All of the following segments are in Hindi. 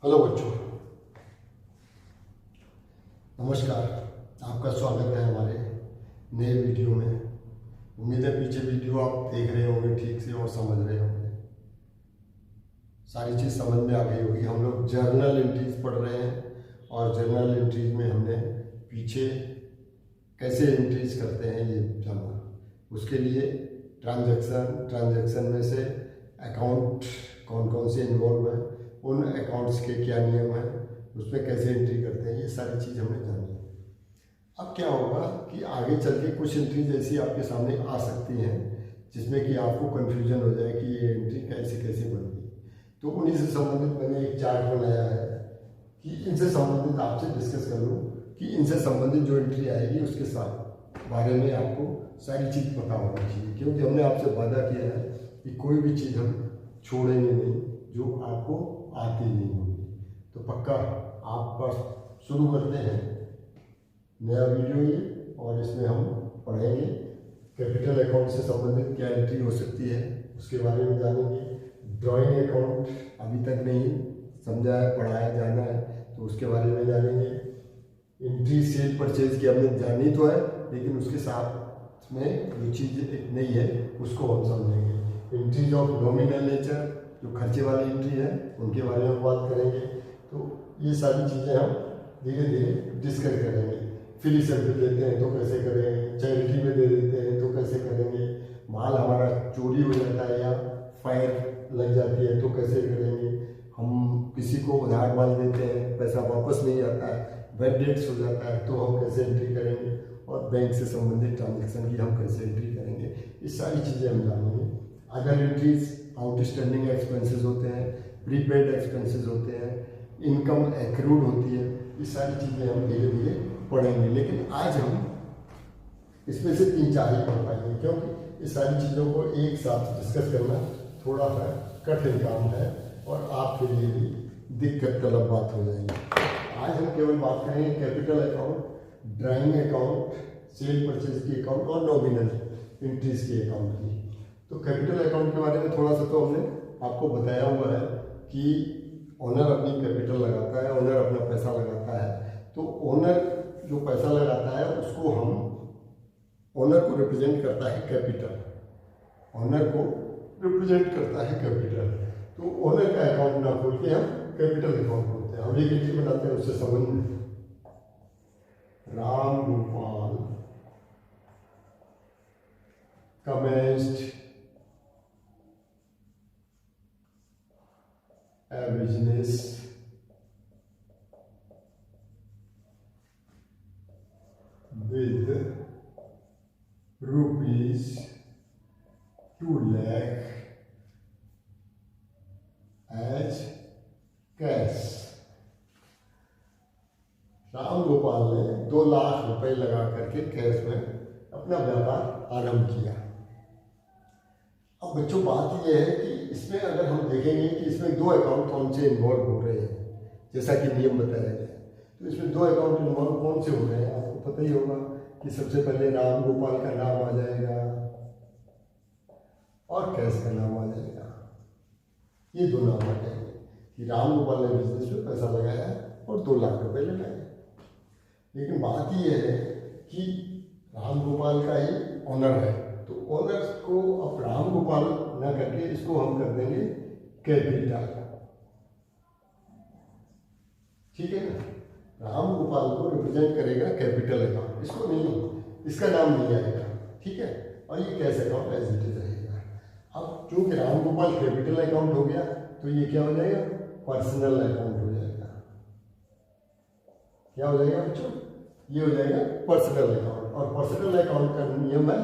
हेलो बच्चों, नमस्कार। आपका स्वागत है हमारे नए वीडियो में। उम्मीद है पीछे वीडियो आप देख रहे होंगे ठीक से और समझ रहे होंगे, सारी चीज़ समझ में आ गई होगी। हम लोग जर्नल एंट्रीज पढ़ रहे हैं और जर्नल एंट्रीज में हमने पीछे कैसे एंट्रीज करते हैं ये जाना। उसके लिए ट्रांजैक्शन में से अकाउंट कौन कौन से इन्वॉल्व हैं, उन अकाउंट्स के क्या नियम हैं, उसमें कैसे एंट्री करते हैं, ये सारी चीज़ हमने जानी है। अब क्या होगा कि आगे चल के कुछ एंट्रीज ऐसी आपके सामने आ सकती हैं जिसमें कि आपको कन्फ्यूजन हो जाए कि ये एंट्री कैसे कैसे बनती। तो उन्हीं से संबंधित मैंने एक चार्ट बनाया है कि इनसे संबंधित आपसे डिस्कस कर लूँ कि इनसे संबंधित जो एंट्री आएगी उसके साथ बारे में आपको सारी चीज़ पता होनी चाहिए, क्योंकि हमने आपसे वादा किया है कि कोई भी चीज़ हम छोड़ेंगे नहीं जो आपको आती नहीं होगी। तो पक्का आपका शुरू करते हैं नया वीडियो ये, और इसमें हम पढ़ेंगे कैपिटल अकाउंट से संबंधित क्या एंट्री हो सकती है उसके बारे में जानेंगे। ड्राइंग अकाउंट अभी तक नहीं समझा है, पढ़ाया जाना है, तो उसके बारे में जानेंगे। एंट्री सेल परचेज की हमने जानी तो है, लेकिन उसके साथ में जो चीज़ एक नई है उसको हम समझेंगे। एंट्रीज ऑफ नॉमिनल नेचर, जो खर्चे वाली एंट्री है, उनके बारे में बात करेंगे। तो ये सारी चीज़ें हम धीरे धीरे डिस्कस करेंगे। फ्री सर्विस देते हैं तो कैसे करेंगे, चैरिटी में दे देते हैं तो कैसे करेंगे, माल हमारा चोरी हो जाता है या फायर लग जाती है तो कैसे करेंगे, हम किसी को उधार माल देते हैं पैसा वापस नहीं आता है, बैड डेट्स हो जाता है तो हम कैसे एंट्री करेंगे, और बैंक से संबंधित ट्रांजेक्शन की हम कैसे एंट्री करेंगे, ये सारी चीज़ें हम जानेंगे। अदर एंट्रीज आउटस्टैंडिंग एक्सपेंसेस होते हैं, प्रीपेड एक्सपेंसेस होते हैं, इनकम एक्रूड होती है, ये सारी चीज़ें हम धीरे धीरे पढ़ेंगे। लेकिन आज हम इसमें से 3-4 ही पढ़ पाएंगे, क्योंकि ये सारी चीज़ों को एक साथ डिस्कस करना थोड़ा सा कठिन काम है और आपके लिए भी दिक्कत तलब बात हो जाएगी। आज हम केवल बात करेंगे capital account, drawing account, cell purchase की अकाउंट और नॉमिनल एंट्रीज की अकाउंट की। तो कैपिटल अकाउंट के बारे में थोड़ा सा तो हमने आपको बताया हुआ है कि ओनर अपनी कैपिटल लगाता है, ओनर अपना पैसा लगाता है। तो ओनर जो पैसा लगाता है उसको हम, ओनर को रिप्रेजेंट करता है कैपिटल, ओनर को रिप्रेजेंट करता है कैपिटल। तो ओनर का अकाउंट ना खोल के हम कैपिटल अकाउंट खोलते हैं। हम एक एंट्री बनाते हैं उससे संबंध Ram Gopal commenced a business with rupees 2 lakh as cash। Ram Gopal ने 2 लाख रुपए लगा करके कैश में अपना व्यापार आरंभ किया। अब बच्चों बात यह है कि इसमें अगर हम देखेंगे कि इसमें 2 अकाउंट कौन से इन्वॉल्व हो रहे हैं, जैसा कि नियम बताया गया, तो इसमें 2 अकाउंट इन्वॉल्व कौन से हो रहे हैं आपको पता ही होगा कि सबसे पहले राम गोपाल का नाम आ जाएगा और कैश का नाम आ जाएगा। ये 2 नाम आ जाएंगे कि राम गोपाल ने बिजनेस में पैसा लगाया और 2 लाख रुपए लगाए। लेकिन बात यह है कि राम गोपाल का ही ऑनर है, तो ओनर को अब राम गोपाल न करके इसको हम कर देंगे कैपिटल, ठीक है ना। राम गोपाल को रिप्रेजेंट करेगा कैपिटल अकाउंट, इसको नहीं, इसका नाम नहीं आएगा, ठीक है। और ये cash account as it is रहेगा। अब चूंकि राम गोपाल कैपिटल अकाउंट हो गया तो ये क्या हो जाएगा, पर्सनल अकाउंट हो जाएगा। क्या हो जाएगा बच्चों, ये हो जाएगा पर्सनल अकाउंट। और पर्सनल अकाउंट का नियम है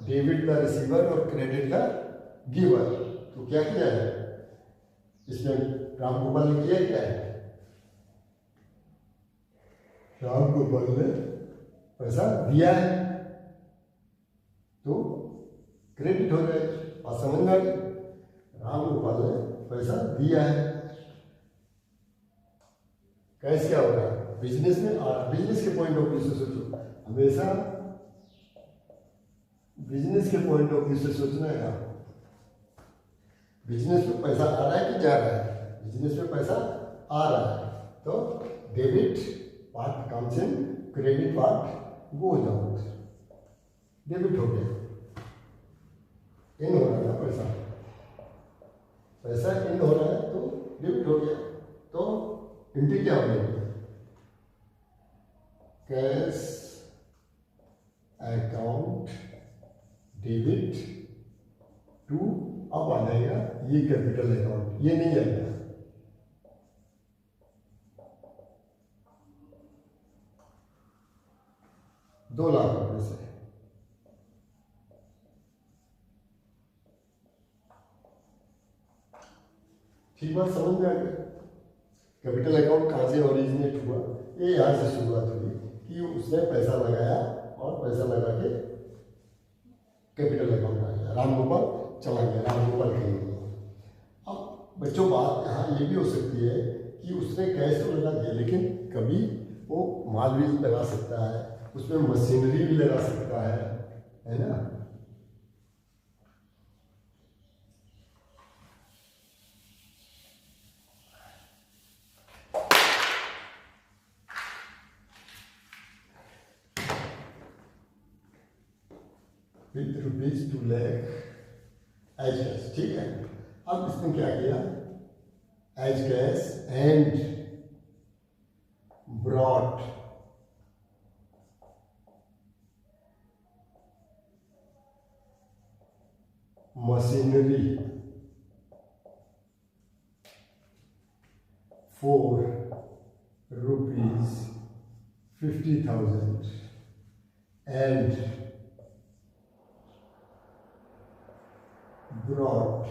डेबिट द रिसीवर और क्रेडिट द गिवर। तो क्या किया है इसमें, राम गोपाल ने किया क्या है, राम गोपाल ने पैसा दिया है तो क्रेडिट हो जाए। बात समझ में आ गई, राम गोपाल ने पैसा दिया है। कैसे क्या हो रहा है बिजनेस में, बिजनेस के पॉइंट ऑफ व्यू से सोचो, हमेशा बिजनेस के पॉइंट ऑफ व्यू से सोचना है। बिजनेस में पैसा आ रहा है कि जा रहा है, बिजनेस में पैसा आ रहा है, तो debit part comes in, credit part goes out. Debit हो गया, इन हो रहा है ना पैसा, पैसा इन हो रहा है तो डेबिट हो गया। तो एंट्री क्या हो जाएगी, कैश अकाउंट डेबिट टू, अब आ जाएगा ये कैपिटल अकाउंट, ये नहीं आएगा। ₹2,00,000 से ठीक बात समझ में आ गया। कैपिटल अकाउंट कहाँ से ओरिजिनेट हुआ, ये यहाँ से शुरुआत हुई कि उसने पैसा लगाया और पैसा लगा के कैपिटल अकाउंट आ गया, रामगोपाल चला गया, रामगोपाल के लिए। अब बच्चों बात यहाँ ये भी हो सकती है कि उसने कैश तो लगा दिया, लेकिन कभी वो माल भी लगा सकता है, उसमें मशीनरी भी लगा सकता है ना। विथ ₹2,00,000 एज कैश, ठीक है। अब इसने क्या किया, as cash and brought machinery for ₹50,000 and brought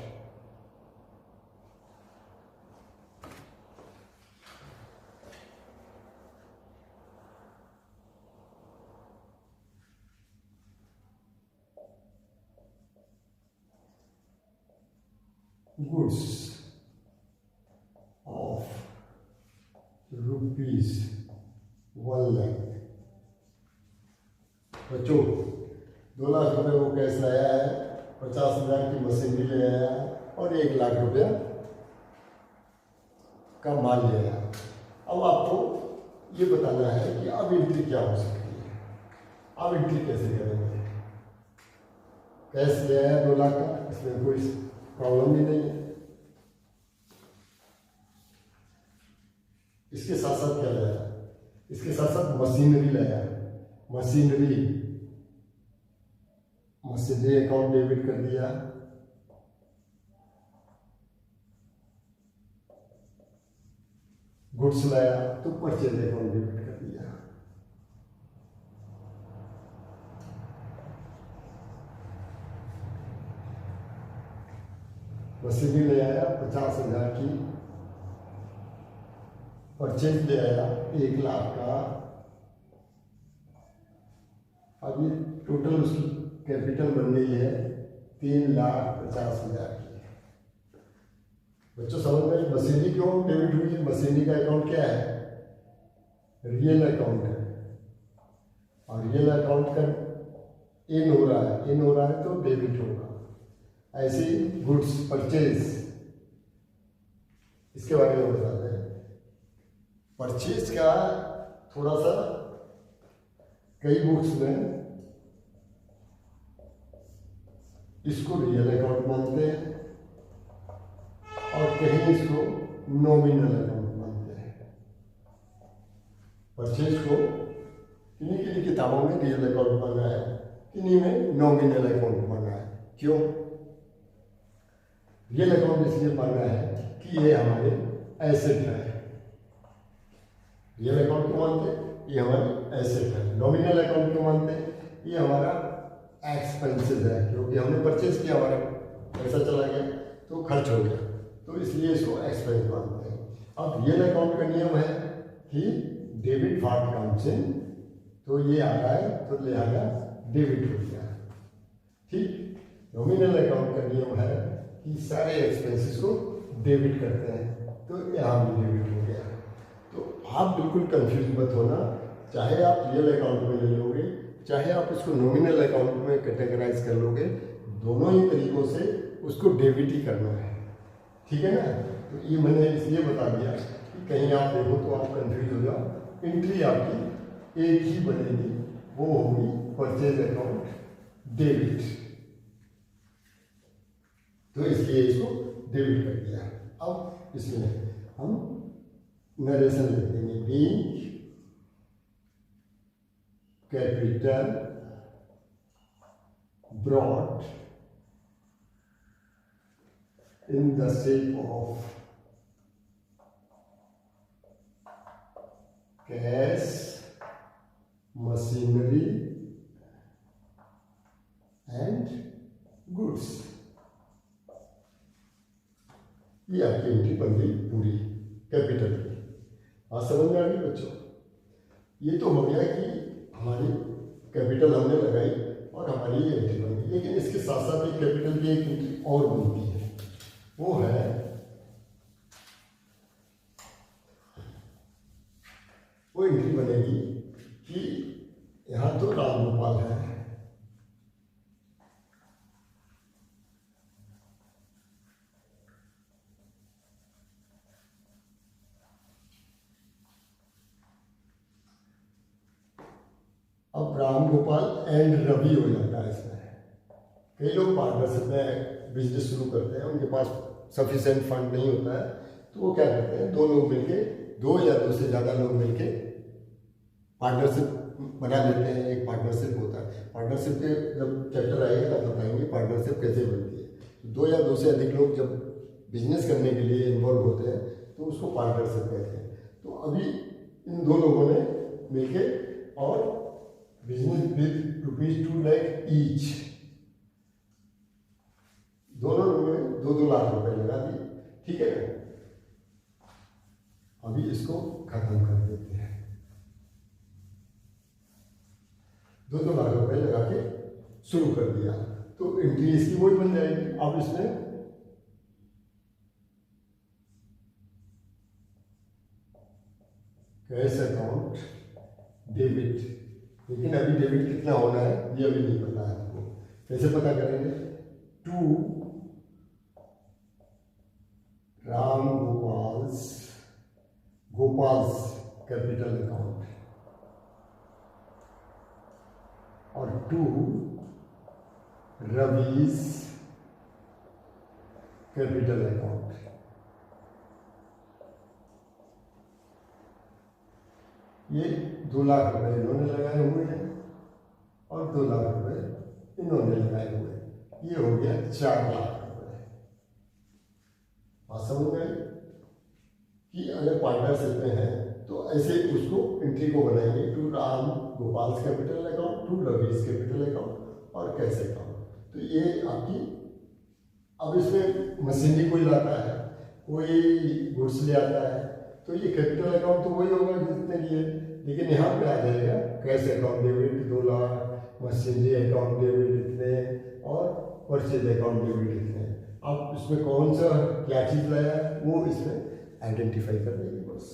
goods of ₹1,00,000। बच्चों 2,00,000 रुपये वो कैश लाया है, 50,000 की मशीनरी ले आया और 1,00,000 रुपया का माल ले आया। अब आपको ये बताना है कि अब एंट्री क्या हो सकती है, अब एंट्री कैसे करेंगे। कैश ले आया 2,00,000 का, इसमें कोई प्रॉब्लम भी नहीं है। इसके साथ साथ क्या लाया, इसके साथ साथ मशीनरी लाया, मशीनरी अकाउंट डेबिट कर दिया, गुड्स लाया तो परचेज अकाउंट डेबिट कर दिया। मशीनरी ले आया 50,000 की, परचेज ले आया 1,00,000 का। अब ये टोटल उसकी कैपिटल बन गई है 3,50,000 की। बच्चों समझ में, मशीनरी क्यों डेबिट हुई है, मशीनरी का अकाउंट क्या है, रियल अकाउंट है, और रियल अकाउंट का इन हो रहा है, इन हो रहा है तो डेबिट होगा। ऐसे गुड्स परचेज, इसके बारे में बताते हैं। परचेज का थोड़ा सा कई बुक्स में इसको रियल अकाउंट मानते हैं और कहीं इसको नॉमिनल अकाउंट मानते हैं। परचेज को किन्हीं किन्हीं किताबों में रियल अकाउंट माना है, किन्हीं में नॉमिनल अकाउंट माना है। क्यों रियल अकाउंट इसलिए माना है कि ये हमारे एसेट है। रियल अकाउंट क्यों मानते हैं, ये हमारे एसेट है। नॉमिनल अकाउंट क्यों मानते हैं, ये हमारा एक्सपेंसेस है, क्योंकि हमने परचेज किया, हमारा पैसा चला गया तो खर्च हो गया, तो इसलिए इसको एक्सपेंस मानते हैं। अब रियल अकाउंट का नियम है कि डेबिट पार्ट कम्स इन, तो ये आ रहा है तो लिहाजा डेबिट हो गया, ठीक। नॉमिनल अकाउंट का नियम है कि सारे एक्सपेंसेस को डेबिट करते हैं, तो यहाँ भी डेबिट हो गया। तो आप बिल्कुल कंफ्यूज मत होना, चाहे आप रियल अकाउंट में ले लोगे, चाहे आप इसको नॉमिनल अकाउंट में कैटेगराइज कर लोगे, दोनों ही तरीकों से उसको डेबिट ही करना है, ठीक है ना। तो ये मैंने इसलिए बता दिया कि कहीं आप देखो तो आप कंफ्यूज हो जाओ। एंट्री आपकी एक ही बनेगी, वो होगी परचेज अकाउंट डेबिट। तो इसलिए इसको डेबिट कर दिया। अब इसमें हम नरेशन लिख देंगे, being capital brought in the shape of cash, machinery and goods। ये आपकी एंट्री बन गई पूरी कैपिटल की। आज समझ में आ गई बच्चों। ये तो हो गया कि हमारी कैपिटल हमने लगाई और हमारी ये एंट्री बन गई, लेकिन इसके साथ साथ एक कैपिटल की एक एंट्री और बनती है, वो है वो एंट्री बनेगी कि यहां तो रामगोपाल है, अब रामगोपाल एंड रवि हो जाता है इसमें। कई लोग पार्टनरशिप में बिजनेस शुरू करते हैं, उनके पास सफिशिएंट फंड नहीं होता है, तो वो क्या करते हैं, दो लोग मिलके, दो या दो से ज़्यादा लोग मिलके पार्टनरशिप बना लेते हैं। एक पार्टनरशिप होता है। पार्टनरशिप के जब चैप्टर आएगा तब बताएंगे पार्टनरशिप कैसे बनती है। तो दो या दो से अधिक लोग जब बिजनेस करने के लिए इन्वॉल्व होते हैं तो उसको पार्टनरशिप कहते हैं। तो अभी इन दो लोगों ने मिलके और बिजनेस विद ₹2 लाख ईच, दोनों लोगों ने 2-2 लाख रुपए लगा दिए। ठीक है, अभी इसको खत्म कर देते हैं। 2-2 लाख रुपए लगा के शुरू कर दिया, तो एंट्री इसकी वही बन जाएगी। अब इसमें कैश अकाउंट डेबिट, लेकिन अभी डेबिट कितना होना है ये अभी नहीं पता है आपको। कैसे पता करेंगे, to Ram Gopal's capital account और टू रवीज कैपिटल अकाउंट। ये 2 लाख रुपए इन्होंने लगाए हुए हैं और 2 लाख रुपए इन्होंने लगाए हुए हैं। ये हो गया 4 लाख रुपए। बात समझ में आई कि अगर पार्टनरशिप में है तो ऐसे उसको एंट्री को बनाएंगे, to Ram Gopal's capital account, to Ravi's capital account और कैश अकाउंट। तो ये आपकी, अब इसमें मशीनरी कोई लाता है, कोई गुड्स ले आता है, तो ये कैपिटल अकाउंट तो वही होगा जितने लिए, लेकिन यहाँ पे आ जाएगा cash account debit 2 lakh, machinery account debit इतने और परचेज अकाउंट डेबिट इतने। अब इसमें कौन सा क्या चीज़ लाया वो इसमें आइडेंटिफाई कर देंगे बस।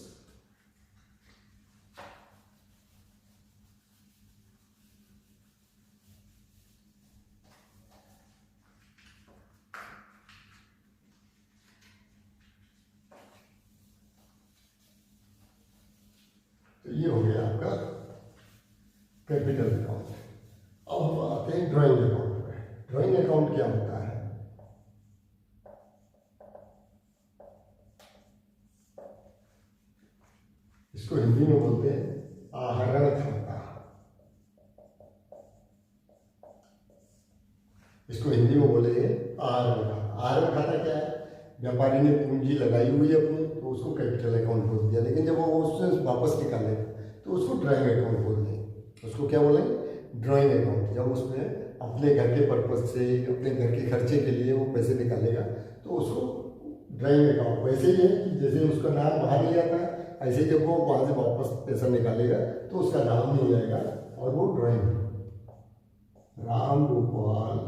तो ये हो गया आपका कैपिटल अकाउंट। अब हम आते हैं ड्राइंग अकाउंट पे। ड्राइंग अकाउंट क्या होता है, इसको हिंदी में बोलते हैं आहरण खाता। इसको हिंदी में बोलेंगे आहरण खाता। आहरण खाता क्या है, व्यापारी ने पूंजी लगाई हुई है अपनी, तो उसको कैपिटल अकाउंट बोल दिया, लेकिन जब वो उससे वापस निकाले तो उसको ड्राइंग अकाउंट बोल देंगे। उसको क्या बोलेंगे, ड्राइंग अकाउंट। जब उसमें अपने घर के पर्पज से, अपने घर के खर्चे के लिए वो पैसे निकालेगा तो उसको ड्राइंग अकाउंट। वैसे ही है कि जैसे उसका नाम बाहर नहीं आता है, ऐसे जब वो वहाँ से वापस पैसा निकालेगा तो उसका नाम नहीं आएगा और वो drawing. Ram Gopal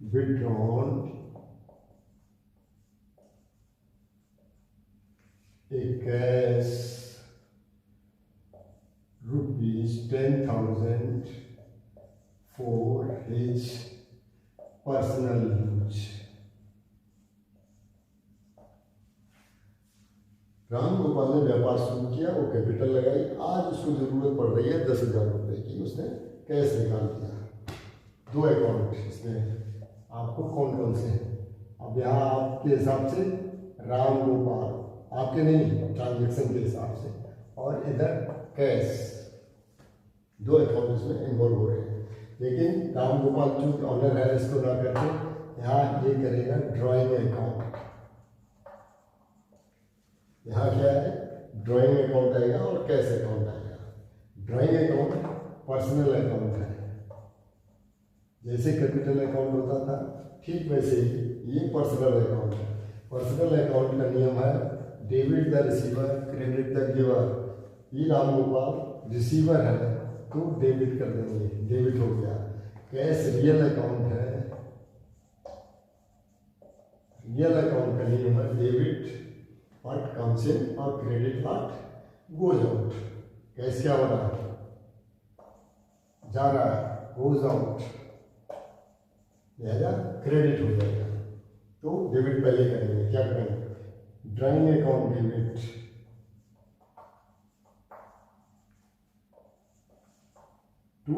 withdrawn a cash ₹10,000 for his personal use। Ram Gopal ने व्यापार शुरू किया, वो कैपिटल लगाई, आज उसको जरूरत पड़ रही है 10,000 रुपये की, उसने कैश निकाल दिया। 2 अकाउंट इसमें आपको कौन कौन से हैं, अब यहाँ आपके हिसाब से राम गोपाल, आपके नहीं ट्रांजेक्शन के हिसाब से, और इधर कैश, 2 अकाउंट इसमें इन्वॉल्व हो रहे हैं। लेकिन राम गोपाल चूंकि ऑनर है, इसको ना करके यहाँ ये करेगा ड्राइंग अकाउंट। यहाँ क्या है, ड्राइंग अकाउंट आएगा और कैश अकाउंट आएगा। ड्राइंग अकाउंट पर्सनल अकाउंट है, जैसे कैपिटल अकाउंट होता था ठीक वैसे ही ये पर्सनल अकाउंट है। पर्सनल अकाउंट का नियम है debit the receiver, credit the giver. ये राम गोपाल रिसीवर है तो डेबिट कर देंगे, डेबिट हो गया। कैश रियल अकाउंट है, रियल अकाउंट का नियम है डेबिट व्हाट कम्स इन और credit what goes out. Cash क्या हो रहा है, जा रहा है, गोज आउट, लिहाजा क्रेडिट हो जाएगा। तो डेबिट पहले करेंगे, क्या करेंगे, drawing account debit to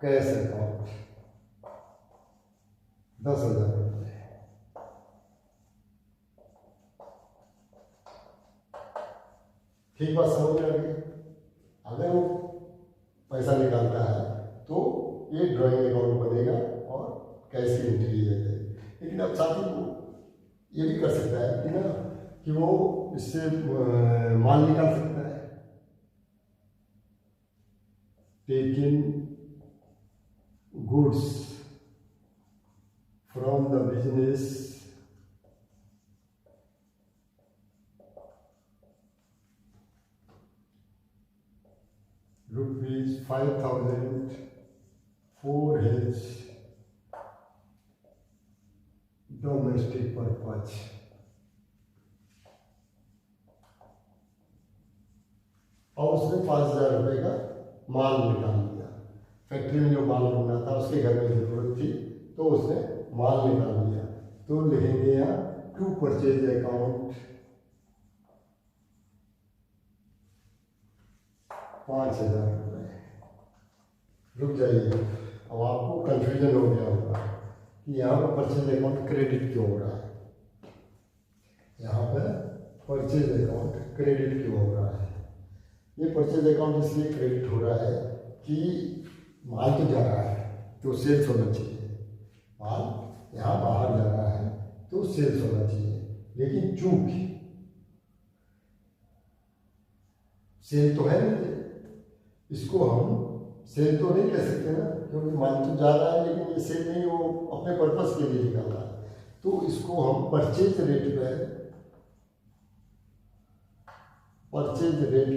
cash account 10,000 रुपये। ठीक बात समझ में आ गई। अगर वो पैसा निकालता है तो ये ड्राइंग अकाउंट बनेगा और कैश की एंट्री ली जाएगी। लेकिन अब साथ ही वो ये भी कर सकता है कि ना कि वो इससे माल निकाल सकता है, taking goods from the business rupees 5,000 for his domestic purpose। और उसने 5,000 रुपये का माल निकाल लिया। फैक्ट्री में जो माल बनना था उसके घर में जरूरत थी तो उसने माल निकाल लिया। तो लिखेंगे यहाँ टू परचेज अकाउंट 5,000 रुपये। रुक जाइए, अब आपको कंफ्यूजन हो गया होगा कि यहाँ पर परचेज अकाउंट क्रेडिट क्यों हो रहा है। यहाँ पर परचेज अकाउंट क्रेडिट क्यों हो रहा है, ये परचेज अकाउंट इसलिए क्रेडिट हो रहा है कि माल तो जा रहा है तो सेल्स होना चाहिए, माल यहाँ बाहर जा रहा है तो सेल्स होना चाहिए। लेकिन चूंकि सेल तो है नहीं, इसको हम सेल तो नहीं कह सकते ना, क्योंकि माल तो जा रहा है लेकिन ये सेल नहीं, वो अपने पर्पस के लिए निकाल रहा है। तो इसको हम परचेज रेट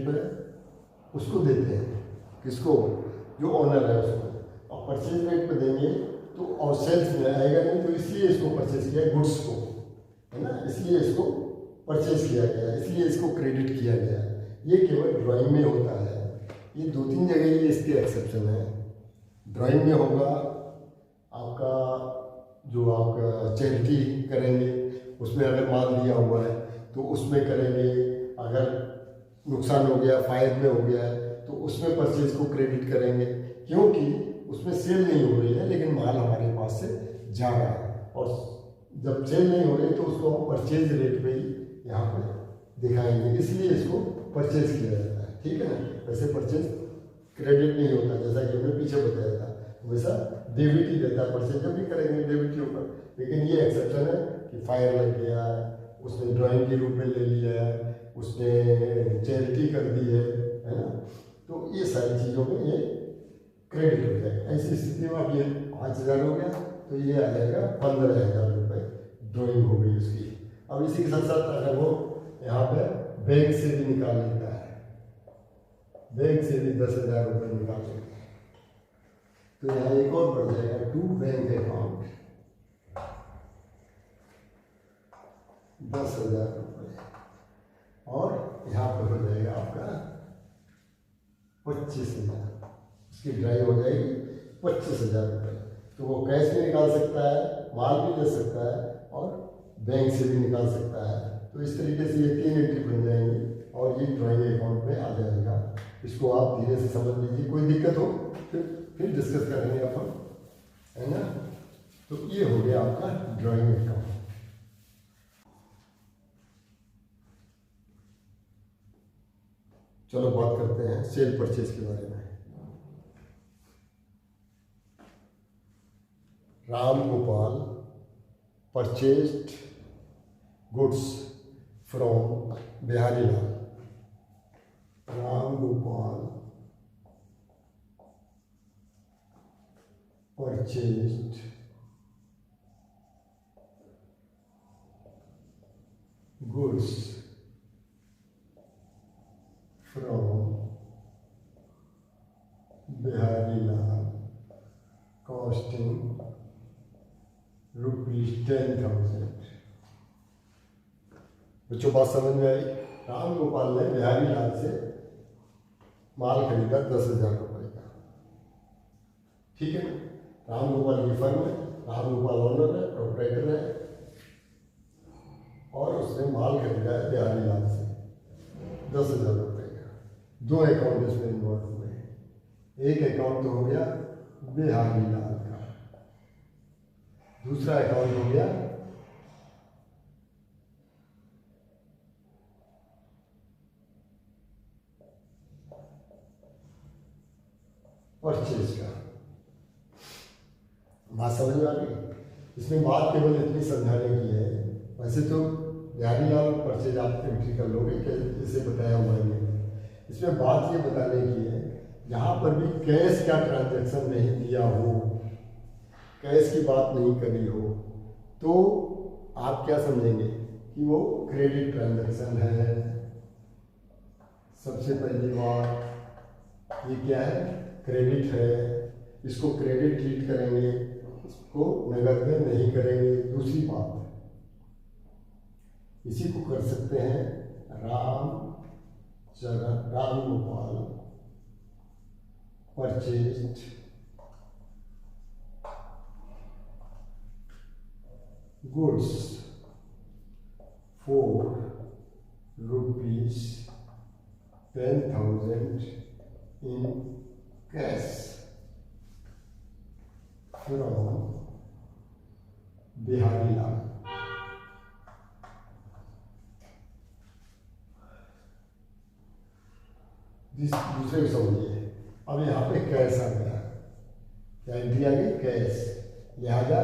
पे उसको देते हैं, किसको, जो ओनर है उसको। और परचेज रेट पे देंगे तो और सेल्स में आएगा नहीं, तो इसलिए इसको परचेज किया, गुड्स को, है ना, इसलिए इसको परचेज किया गया, इसलिए इसको क्रेडिट किया गया। ये केवल ड्राइंग में होता है। ये 2-3 जगह ये इसके एक्सेप्शन है। ड्राइंग में होगा आपका जो आपका चैरिटी करेंगे, उसमें अगर माल दिया हुआ है तो उसमें करेंगे। अगर नुकसान हो गया, फायर में हो गया है तो उसमें परचेज को क्रेडिट करेंगे, क्योंकि उसमें सेल नहीं हो रही है लेकिन माल हमारे पास से जा रहा है। और जब सेल नहीं हो रही तो उसको हम परचेज रेट पे ही यहाँ पे दिखाएंगे, इसलिए इसको परचेज किया जाता है। ठीक है ना, वैसे परचेज क्रेडिट नहीं होता, जैसा कि हमने पीछे बताया था, वैसा डेबिट ही देता है। परचेज जब भी करेंगे डेबिट के ऊपर। लेकिन ये एक्सेप्शन है कि फायर लग गया है, उसने ड्राइंग के रूप में ले लिया है, उसने चैरिटी कर दी है ना, तो ये सारी चीज़ों में ये क्रेडिट हो जाएगा। ऐसी स्थिति में अब ये 5,000 हो गया तो ये आ जाएगा 15,000 रुपये ड्राइंग हो गई उसकी। अब इसी के साथ साथ अगर वो यहाँ पे बैंक से भी निकाल लेता है, बैंक से भी 10,000 रुपये निकाल लेता है, तो यहाँ एक और बढ़ जाएगा टू बैंक अकाउंट 10,000 रुपये। और यहाँ पर हो जाएगा आपका 25,000, उसकी ड्राइव हो जाएगी 25,000 रुपये। तो वो कैश भी निकाल सकता है, माल भी ले सकता है और बैंक से भी निकाल सकता है। तो इस तरीके से ये 3 एंट्री बन जाएंगी और ये ड्राइंग अकाउंट में आ जाएगा। इसको आप धीरे से समझ लीजिए, कोई दिक्कत हो फिर डिस्कस करेंगे अपन, है ना। तो ये हो गया आपका ड्राइंग अकाउंट। चलो बात करते हैं सेल परचेज के बारे में। Ram Gopal purchased goods from Bihari Lal. Ram Gopal purchased goods from Bihari Lal costing ₹10,000। बच्चों बात समझ में आई? राम गोपाल ने बिहारी लाल से माल खरीदा 10,000 रुपये का, ठीक है ना। राम गोपाल की फर्म है, राम गोपाल ओनर है, प्रोप्राइटर है, और उसने माल खरीदा है बिहारी लाल से 10,000 रुपये का। 2 अकाउंट इसमें इन्वॉल्व हुए हैं। एक अकाउंट तो हो गया बिहारी लाल का, दूसरा अकाउंट हो गया परचेज का। बात समझ में आ गई? इसमें बात केवल इतनी समझाने की है, वैसे तो बिहारी लाल परचेज आप एंट्री कर लोगे जैसे बताया हुआ है। इसमें बात ये बताने की है, यहाँ पर भी कैश का ट्रांजैक्शन नहीं दिया हो, कैश की बात नहीं करी हो, तो आप क्या समझेंगे कि वो क्रेडिट ट्रांजैक्शन है। सबसे पहली बात ये क्या है, क्रेडिट है, इसको क्रेडिट ट्रीट करेंगे, इसको नगद में नहीं करेंगे। दूसरी बात, इसी को कर सकते हैं Ram Gopal purchased goods for ₹10,000 in cash from Bihari Lal. दूसरे को समझिए। अब यहाँ पे कैश आ गया, क्या एंट्री आ गई, कैश, लिहाजा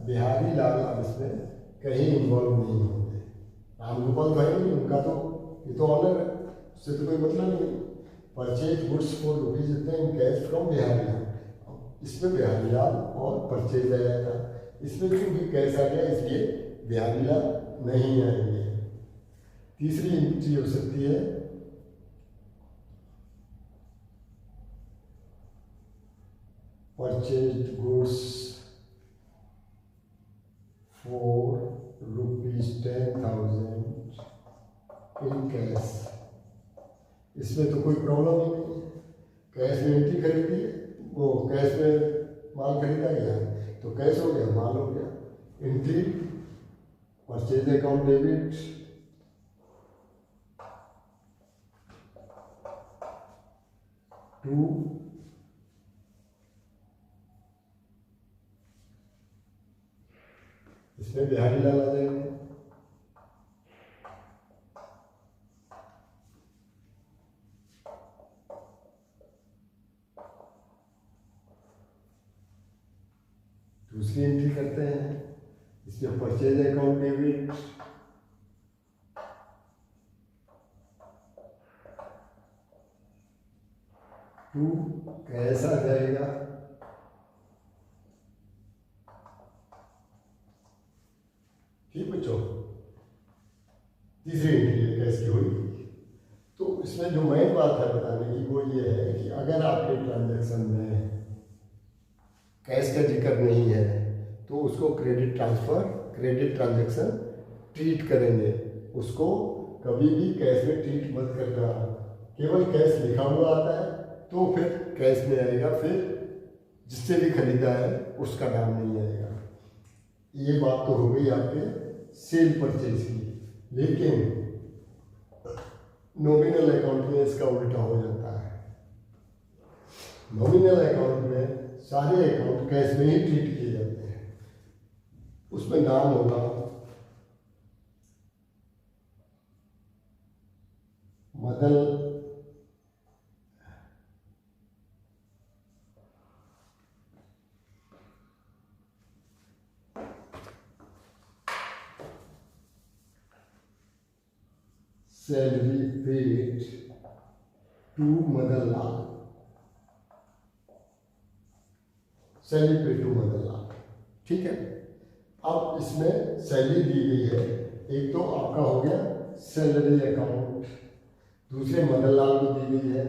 बिहारी लाल अब इसमें कहीं इन्वॉल्व नहीं होंगे। राम गोपाल तो है नहीं, उनका तो ये तो ऑनर है, उससे तो कोई मतलब नहीं। Purchase goods for ₹10,000 in cash from Bihari Lal, इसमें बिहारी लाल और परचेज आएगा। इसमें क्योंकि कैश आ गया इसलिए बिहारी लाल नहीं आएंगे। तीसरी एंट्री हो सकती है purchased goods for ₹10,000 in cash। इसमें तो कोई प्रॉब्लम ही नहीं, कैश में एंट्री खरीदी, वो कैश में माल खरीदा गया तो कैश हो गया, माल हो गया। Entry purchase account debit, to इसमें बिहारी लाल आ जाएंगे। दूसरी एंट्री करते हैं, इसमें purchase account debit, to cash आ जाएगा, ठीक बच्चों। तीसरी एंट्री कैश की हुई। तो इसमें जो मेन बात है बताने की वो ये है कि अगर आपके ट्रांजैक्शन में कैश का जिक्र नहीं है तो उसको क्रेडिट ट्रांजैक्शन ट्रीट करेंगे। उसको कभी भी कैश में ट्रीट मत करना। केवल कैश लिखा हुआ आता है तो फिर कैश में आएगा, फिर जिससे भी खरीदा है उसका नाम नहीं आएगा। ये बात तो हो गई आपके सेल परचेज की। लेकिन नॉमिनल अकाउंट में इसका उल्टा हो जाता है। नॉमिनल अकाउंट में सारे अकाउंट कैश में ही ट्रीट किए जाते हैं। उसमें नाम होगा Madan salary paid to Madan Lal, salary paid to Madan Lal. ठीक है, अब इसमें सैलरी दी गई है। एक तो आपका हो गया सैलरी अकाउंट, दूसरे मदन लाल को दी गई है,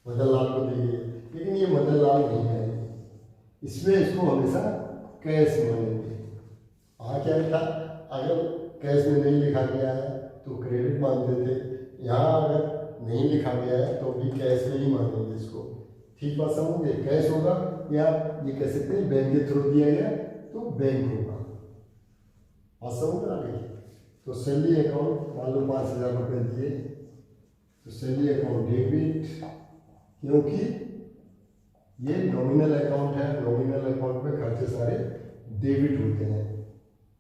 मदन लाल को दी गई है, लेकिन ये मदन लाल नहीं है। इसमें इसको हमेशा कैश मानेंगे। वहाँ क्या था, अगर कैश में नहीं लिखा गया है तो क्रेडिट मानते थे, यहाँ अगर नहीं लिखा गया है तो भी कैश में ही मानेंगे इसको। ठीक बात समझोगे, कैश होगा या ये कह सकते हैं बैंक के थ्रू दिया गया तो बैंक होगा। बात समझ आ गई। तो सैलरी अकाउंट मान लो 5,000 रुपये दिए तो सैलरी अकाउंट डेबिट, क्योंकि ये नॉमिनल अकाउंट है, नॉमिनल अकाउंट में खर्चे सारे डेबिट होते हैं,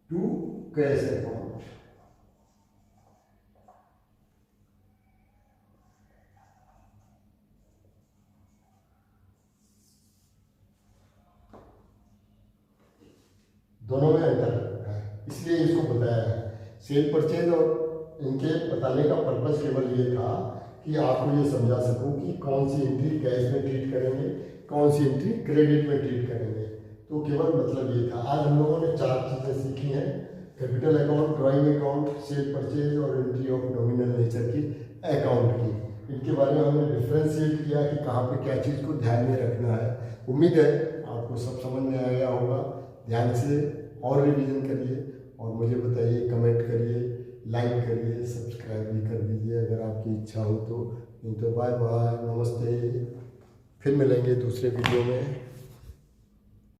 टू कैश अकाउंट। दोनों में अंतर है, इसलिए इसको बताया है। सेल परचेज और इनके बताने का पर्पस केवल ये था कि आपको ये समझा सकूं कि कौन सी एंट्री कैश में ट्रीट करेंगे, कौन सी एंट्री क्रेडिट में ट्रीट करेंगे। तो केवल मतलब ये था। आज हम लोगों ने 4 चीज़ें सीखी हैं, capital account, drawing account, cell purchase और एंट्री ऑफ नॉमिनल नेचर की अकाउंट की। इनके बारे में हमने डिफ्रेंशिएट किया कि कहाँ पे क्या चीज़ को ध्यान में रखना है। उम्मीद है आपको सब समझ में आ गया होगा। ध्यान से और रिवीजन करिए और मुझे बताइए, कमेंट करिए, लाइक करिए, सब्सक्राइब भी कर दीजिए अगर आपकी इच्छा हो तो। नहीं तो बाय बाय, नमस्ते, फिर मिलेंगे दूसरे वीडियो में।